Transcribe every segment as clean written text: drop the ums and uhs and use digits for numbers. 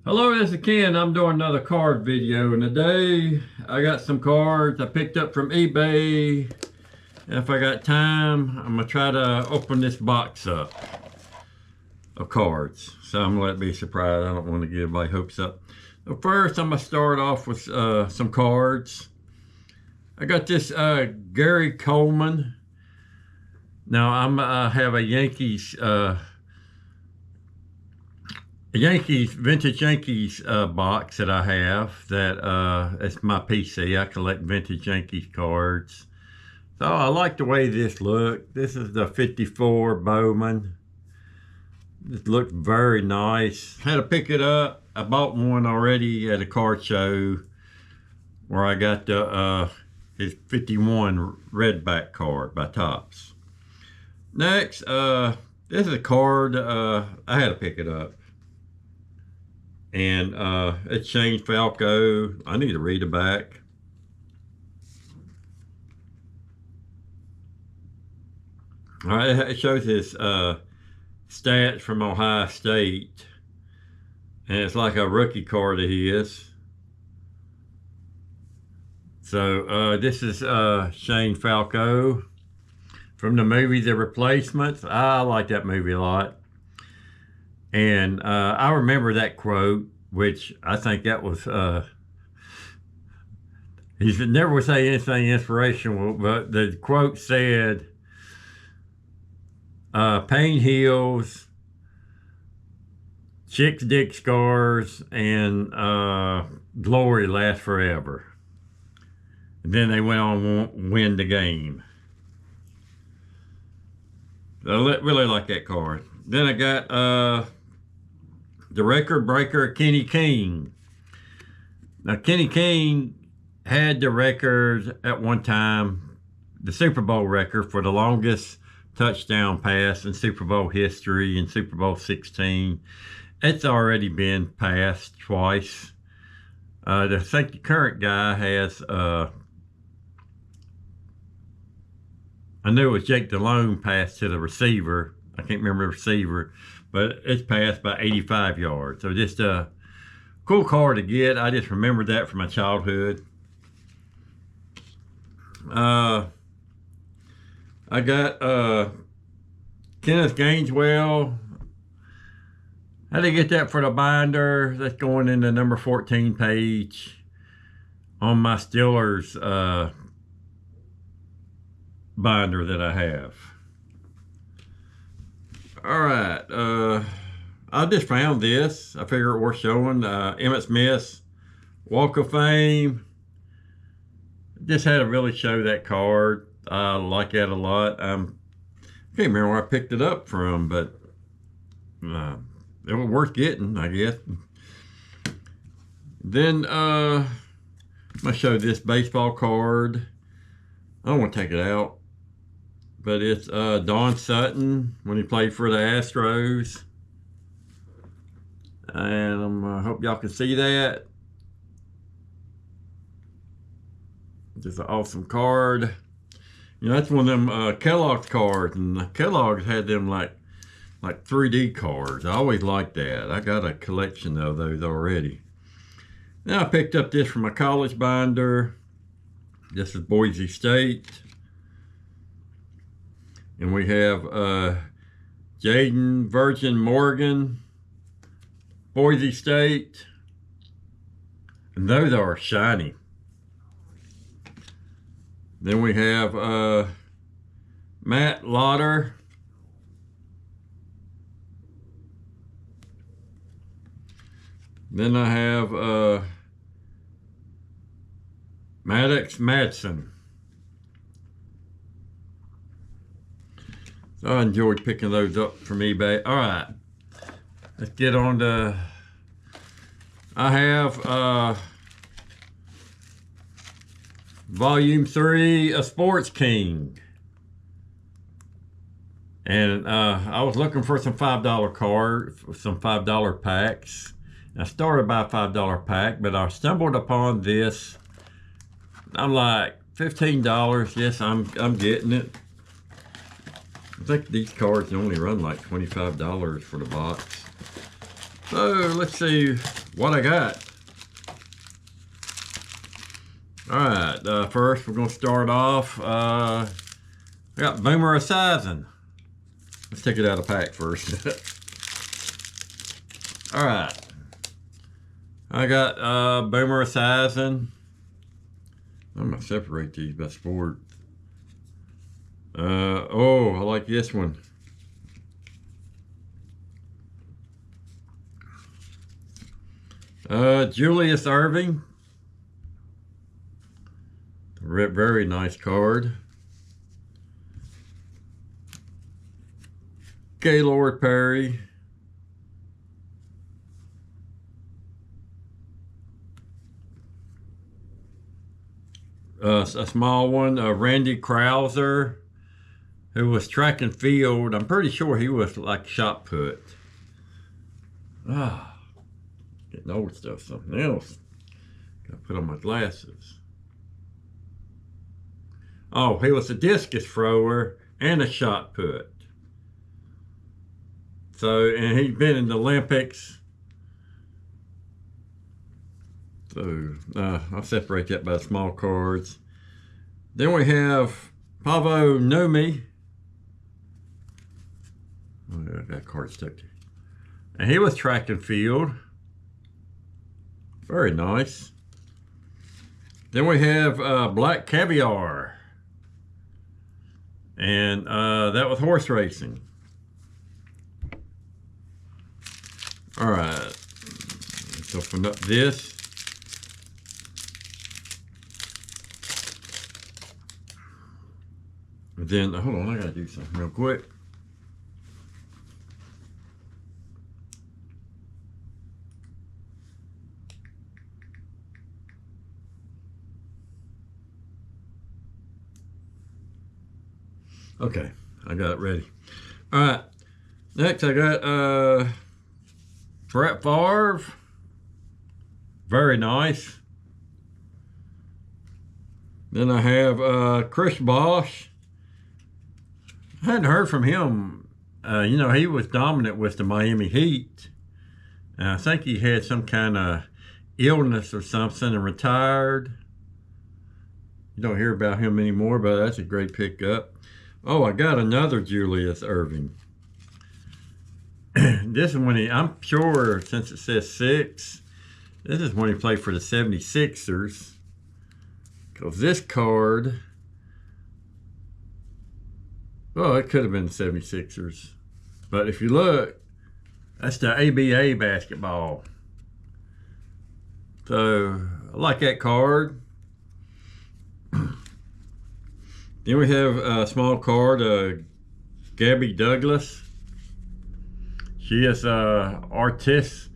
Hello, this is Ken. I'm doing another card video, and today I got some cards I picked up from eBay. If I got time, I'm gonna try to open this box up of cards. So I'm gonna let it be a surprise. I don't want to give everybody hopes up. So first, I'm gonna start off with some cards. I got this Gary Coleman. Now I'm have a vintage Yankees box that I have. It's my PC. I collect vintage Yankees cards. So I like the way this looks. This is the 54 Bowman. It looked very nice. Had to pick it up. I bought one already at a card show where I got his 51 Redback card by Topps. Next, this is a card I had to pick it up. And it's Shane Falco. I need to read it back. All right, it shows his stats from Ohio State. And it's like a rookie card of his. So this is Shane Falco from the movie The Replacements. I like that movie a lot. And I remember that quote, which I think that was, he never would say anything inspirational, but the quote said, pain heals, chicks dick scars, and glory lasts forever. And then they went on to win the game. I really like that card. Then I got the record breaker, Kenny King. Now, Kenny King had the record at one time, the Super Bowl record for the longest touchdown pass in Super Bowl history in Super Bowl 16. It's already been passed twice. I think the current guy has, I knew it was Jake Delhomme passed to the receiver. I can't remember the receiver, but it's passed by 85 yards. So just a cool card to get. I just remembered that from my childhood. I got Kenneth Gainswell. How to get that for the binder? That's going in the number 14 page on my Steelers binder that I have. All right, I just found this. I figure it worth showing. Emmitt Smith's Walk of Fame. Just had to really show that card. I like that a lot. I can't remember where I picked it up from, but it was worth getting, I guess. Then I'm gonna show this baseball card. I don't want to take it out. But it's Don Sutton when he played for the Astros. And I hope y'all can see that. Just an awesome card. You know, that's one of them Kellogg's cards. And Kellogg's had them like 3D cards. I always liked that. I got a collection of those already. Now I picked up this from my college binder. This is Boise State. And we have Jaden Virgin Morgan, Boise State. And those are shiny. Then we have Matt Lauder. Then I have Maddox Madsen. So I enjoyed picking those up from eBay. All right, let's get on to, I have Volume 3 of SportKings. And I was looking for some $5 cards, some $5 packs. I started by a $5 pack, but I stumbled upon this. I'm like, $15, yes, I'm getting it. I think these cards only run like $25 for the box. So let's see what I got. All right, first we're gonna start off. I got Boomer Esiason. Let's take it out of the pack first. All right, I got Boomer Esiason. I'm gonna separate these by sport. Oh, I like this one. Julius Erving. Very nice card. Gaylord Perry. A small one, Randy Krauser, who was track and field. I'm pretty sure he was like shot put. Getting old stuff, something else. Gotta put on my glasses. Oh, he was a discus thrower and a shot put. So, and he's been in the Olympics. So, I'll separate that by small cards. Then we have Pavo Nomi. Oh, yeah, that card stuck there. And he was track and field. Very nice. Then we have Black Caviar. And that was horse racing. All right. Let's open up this. Then, hold on, I gotta do something real quick. Okay, I got it ready. All right, next I got Brett Favre. Very nice. Then I have Chris Bosh. I hadn't heard from him. You know, he was dominant with the Miami Heat. And I think he had some kind of illness or something and retired. You don't hear about him anymore, but that's a great pickup. Oh, I got another Julius Erving. This is when I'm sure, since it says 6, this is when he played for the 76ers. Because this card, well, it could have been the 76ers. But if you look, that's the ABA basketball. So, I like that card. Then we have a small card, Gabby Douglas. She is artistic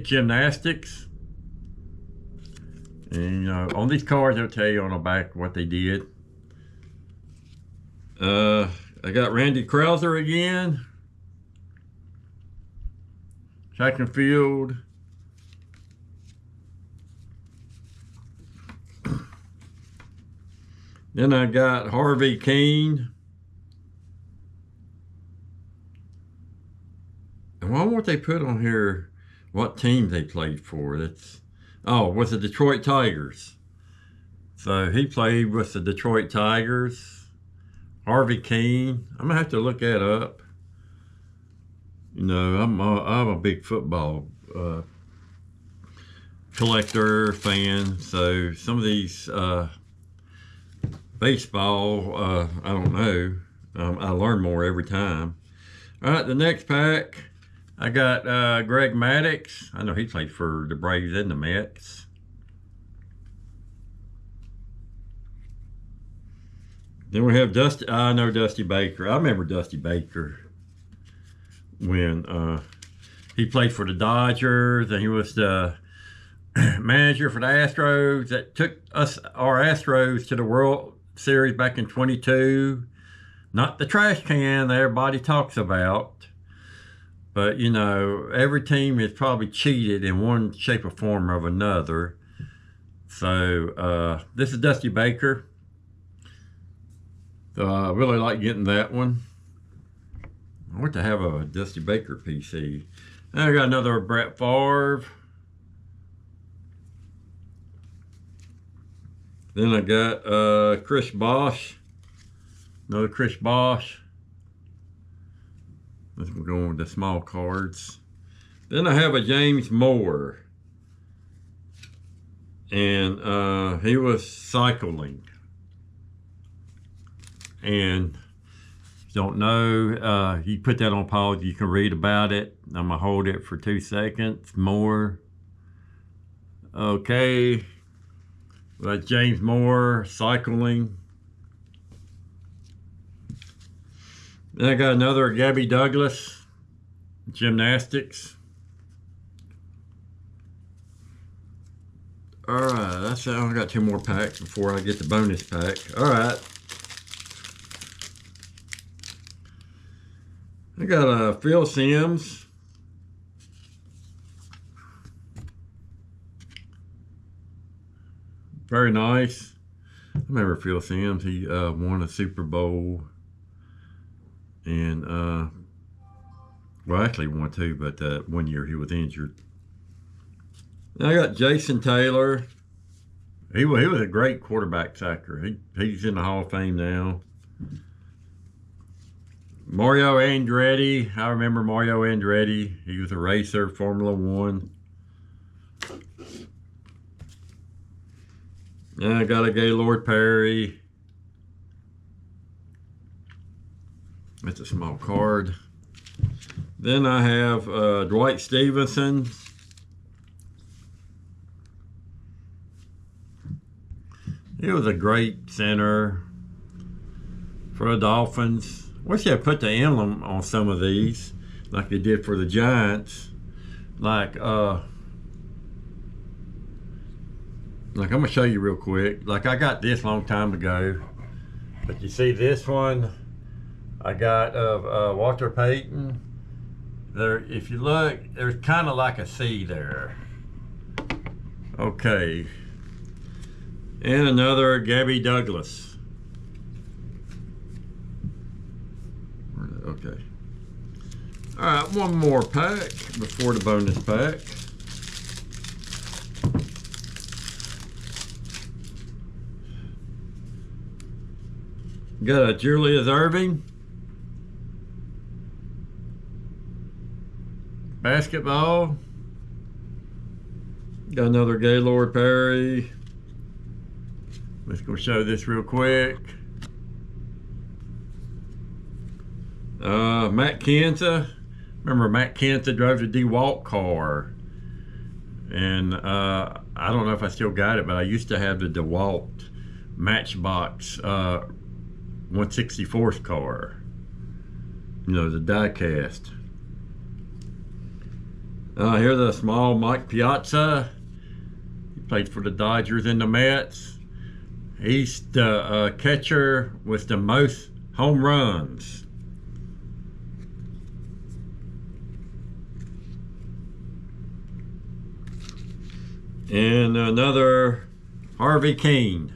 gymnastics. And on these cards, they'll tell you on the back what they did. I got Randy Krauser again. Track and field. Then I got Harvey Keene. And why won't they put on here what team they played for? That's with the Detroit Tigers. So he played with the Detroit Tigers. Harvey Keene. I'm gonna have to look that up. You know, I'm a big football collector fan. So some of these baseball, I don't know. I learn more every time. All right, the next pack, I got Greg Maddux. I know he played for the Braves and the Mets. Then we have Dusty. I know Dusty Baker. I remember Dusty Baker when he played for the Dodgers, and he was the manager for the Astros that took our Astros to the World Series back in 22. Not the trash can that everybody talks about, but you know, every team is probably cheated in one shape or form or another. So this is Dusty Baker. So I really like getting that one. I want to have a Dusty Baker PC. And I got another Brett Favre. Then I got Chris Bosh. Another Chris Bosh. Let's go with the small cards. Then I have a James Moore. And he was cycling. And if you don't know, you put that on pause, you can read about it. I'm gonna hold it for 2 seconds more. Okay. That's James Moore cycling. Then I got another Gabby Douglas, gymnastics. All right, that's it. I got 2 more packs before I get the bonus pack. All right. I got Phil Simms. Very nice. I remember Phil Simms. He won a Super Bowl. And, well, actually won 2, but 1 year he was injured. Then I got Jason Taylor. He was a great quarterback sacker. He's in the Hall of Fame now. Mario Andretti. I remember Mario Andretti. He was a racer, Formula 1. Then I got a Gaylord Perry. That's a small card. Then I have Dwight Stevenson. He was a great center for the Dolphins. Wish they put the emblem on some of these, like they did for the Giants. Like I'm gonna show you real quick. Like I got this long time ago, but you see this one I got of Walter Payton. There, if you look, there's kind of like a C there. Okay. And another Gabby Douglas. Okay. All right, 1 more pack before the bonus pack. Got a Julius Erving. Basketball. Got another Gaylord Perry. Let's go show this real quick. Matt Kenta. Remember Matt Kenta drove the DeWalt car. And I don't know if I still got it, but I used to have the DeWalt Matchbox 1/64th car. You know, the die-cast. Here's a small Mike Piazza. He played for the Dodgers and the Mets. He's the catcher with the most home runs. And another Harvey Keene.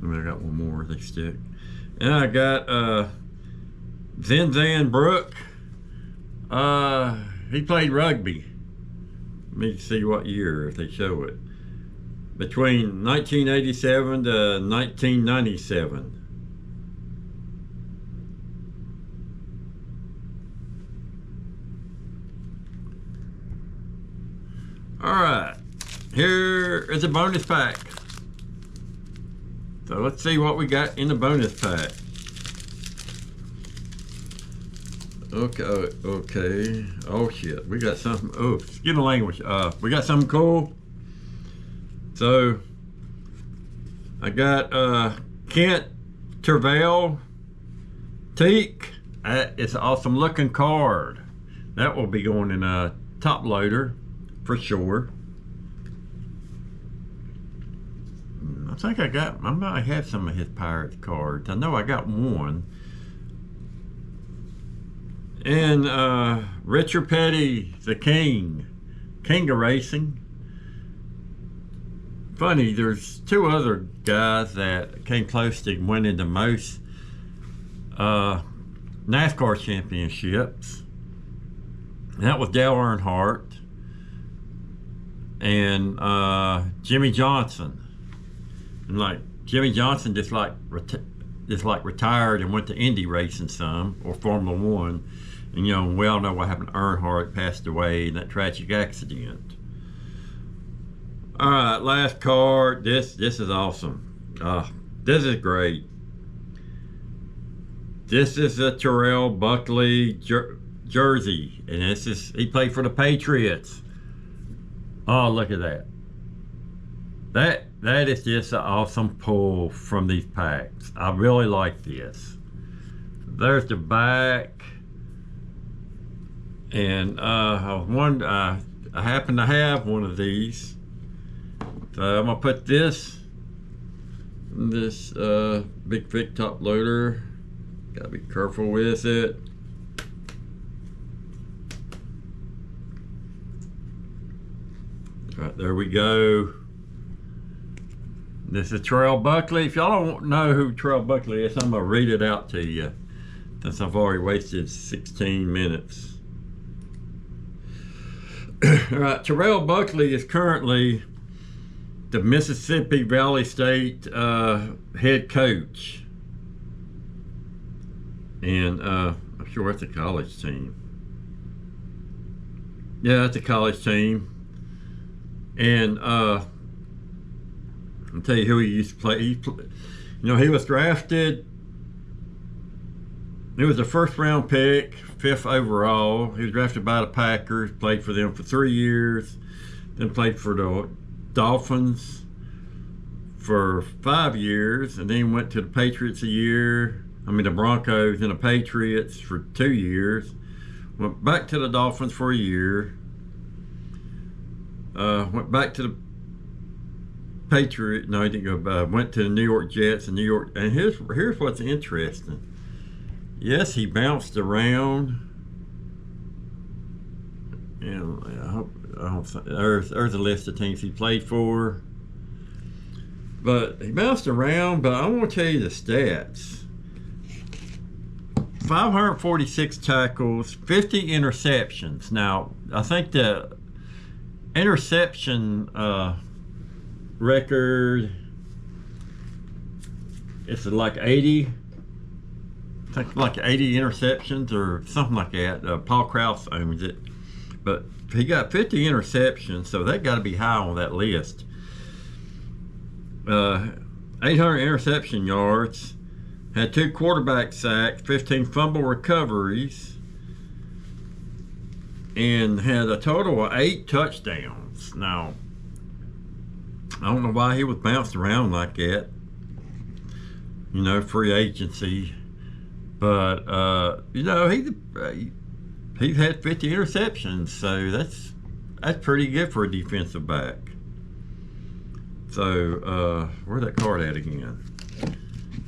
I got 1 more they stick. And I got Zinzan Brook. He played rugby. Let me see what year, if they show it. Between 1987 to 1997. All right, here is a bonus pack. So let's see what we got in the bonus pack. Okay. Oh shit, we got something. Oh, excuse the language. We got something cool. So I got Kent Tervell Teak. It's an awesome looking card. That will be going in a top loader for sure. I think I might have some of his Pirates cards. I know I got 1. And Richard Petty, the King of Racing. Funny, there's 2 other guys that came close to winning the most NASCAR championships. And that was Dale Earnhardt and Jimmy Johnson. And like Jimmy Johnson just like retired and went to Indy racing some, or Formula One. And you know, we all know what happened to Earnhardt, passed away in that tragic accident. All right, last card. This is awesome. This is great. This is a Terrell Buckley jersey, and he played for the Patriots. Oh, look at that. That is just an awesome pull from these packs. I really like this. There's the back, and I happen to have one of these. So I'm gonna put this in this Big Vic top loader. Gotta be careful with it. All right, there we go. This is Terrell Buckley. If y'all don't know who Terrell Buckley is, I'm gonna read it out to you, since I've already wasted 16 minutes. All right, Terrell Buckley is currently the Mississippi Valley State head coach. And I'm sure it's a college team. Yeah, it's a college team. And I'll tell you who he used to play. You know, he was drafted. He was a first-round pick, 5th overall. He was drafted by the Packers, played for them for 3 years, then played for the Dolphins for 5 years, and then went to the Patriots a year. The Broncos and the Patriots for 2 years. Went back to the Dolphins for a year. Went back to the Patriots. No, he didn't go back. Went to the New York Jets and New York. And here's what's interesting. Yes, he bounced around. And I hope there's a list of teams he played for. But he bounced around. But I want to tell you the stats. 546 tackles, 50 interceptions. Now, I think the interception record is like 80. I think like 80 interceptions or something like that. Paul Krause owns it. But he got 50 interceptions, so that got to be high on that list. 800 interception yards. Had 2 quarterback sacks, 15 fumble recoveries, and had a total of 8 touchdowns. Now, I don't know why he was bounced around like that. You know, free agency. But, you know, he's had 50 interceptions, so that's pretty good for a defensive back. So, where's that card at again?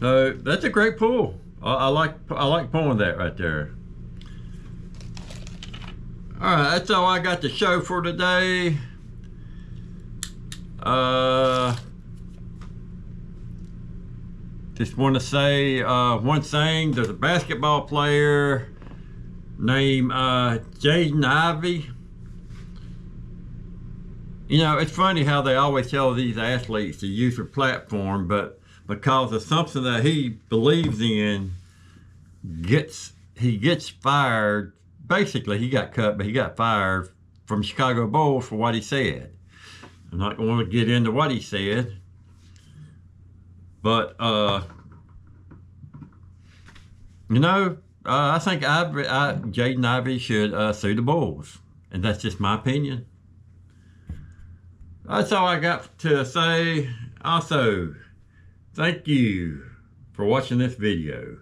So that's a great pull. I like pulling that right there. All right, that's all I got to show for today. Just want to say one thing. There's a basketball player named Jaden Ivey. You know, it's funny how they always tell these athletes to use their platform, but because of something that he believes in, he gets fired. Basically, he got cut, but he got fired from Chicago Bulls for what he said. I'm not going to get into what he said, but you know, I think Jaden Ivey should sue the Bulls, and that's just my opinion. That's all I got to say. Also, thank you for watching this video.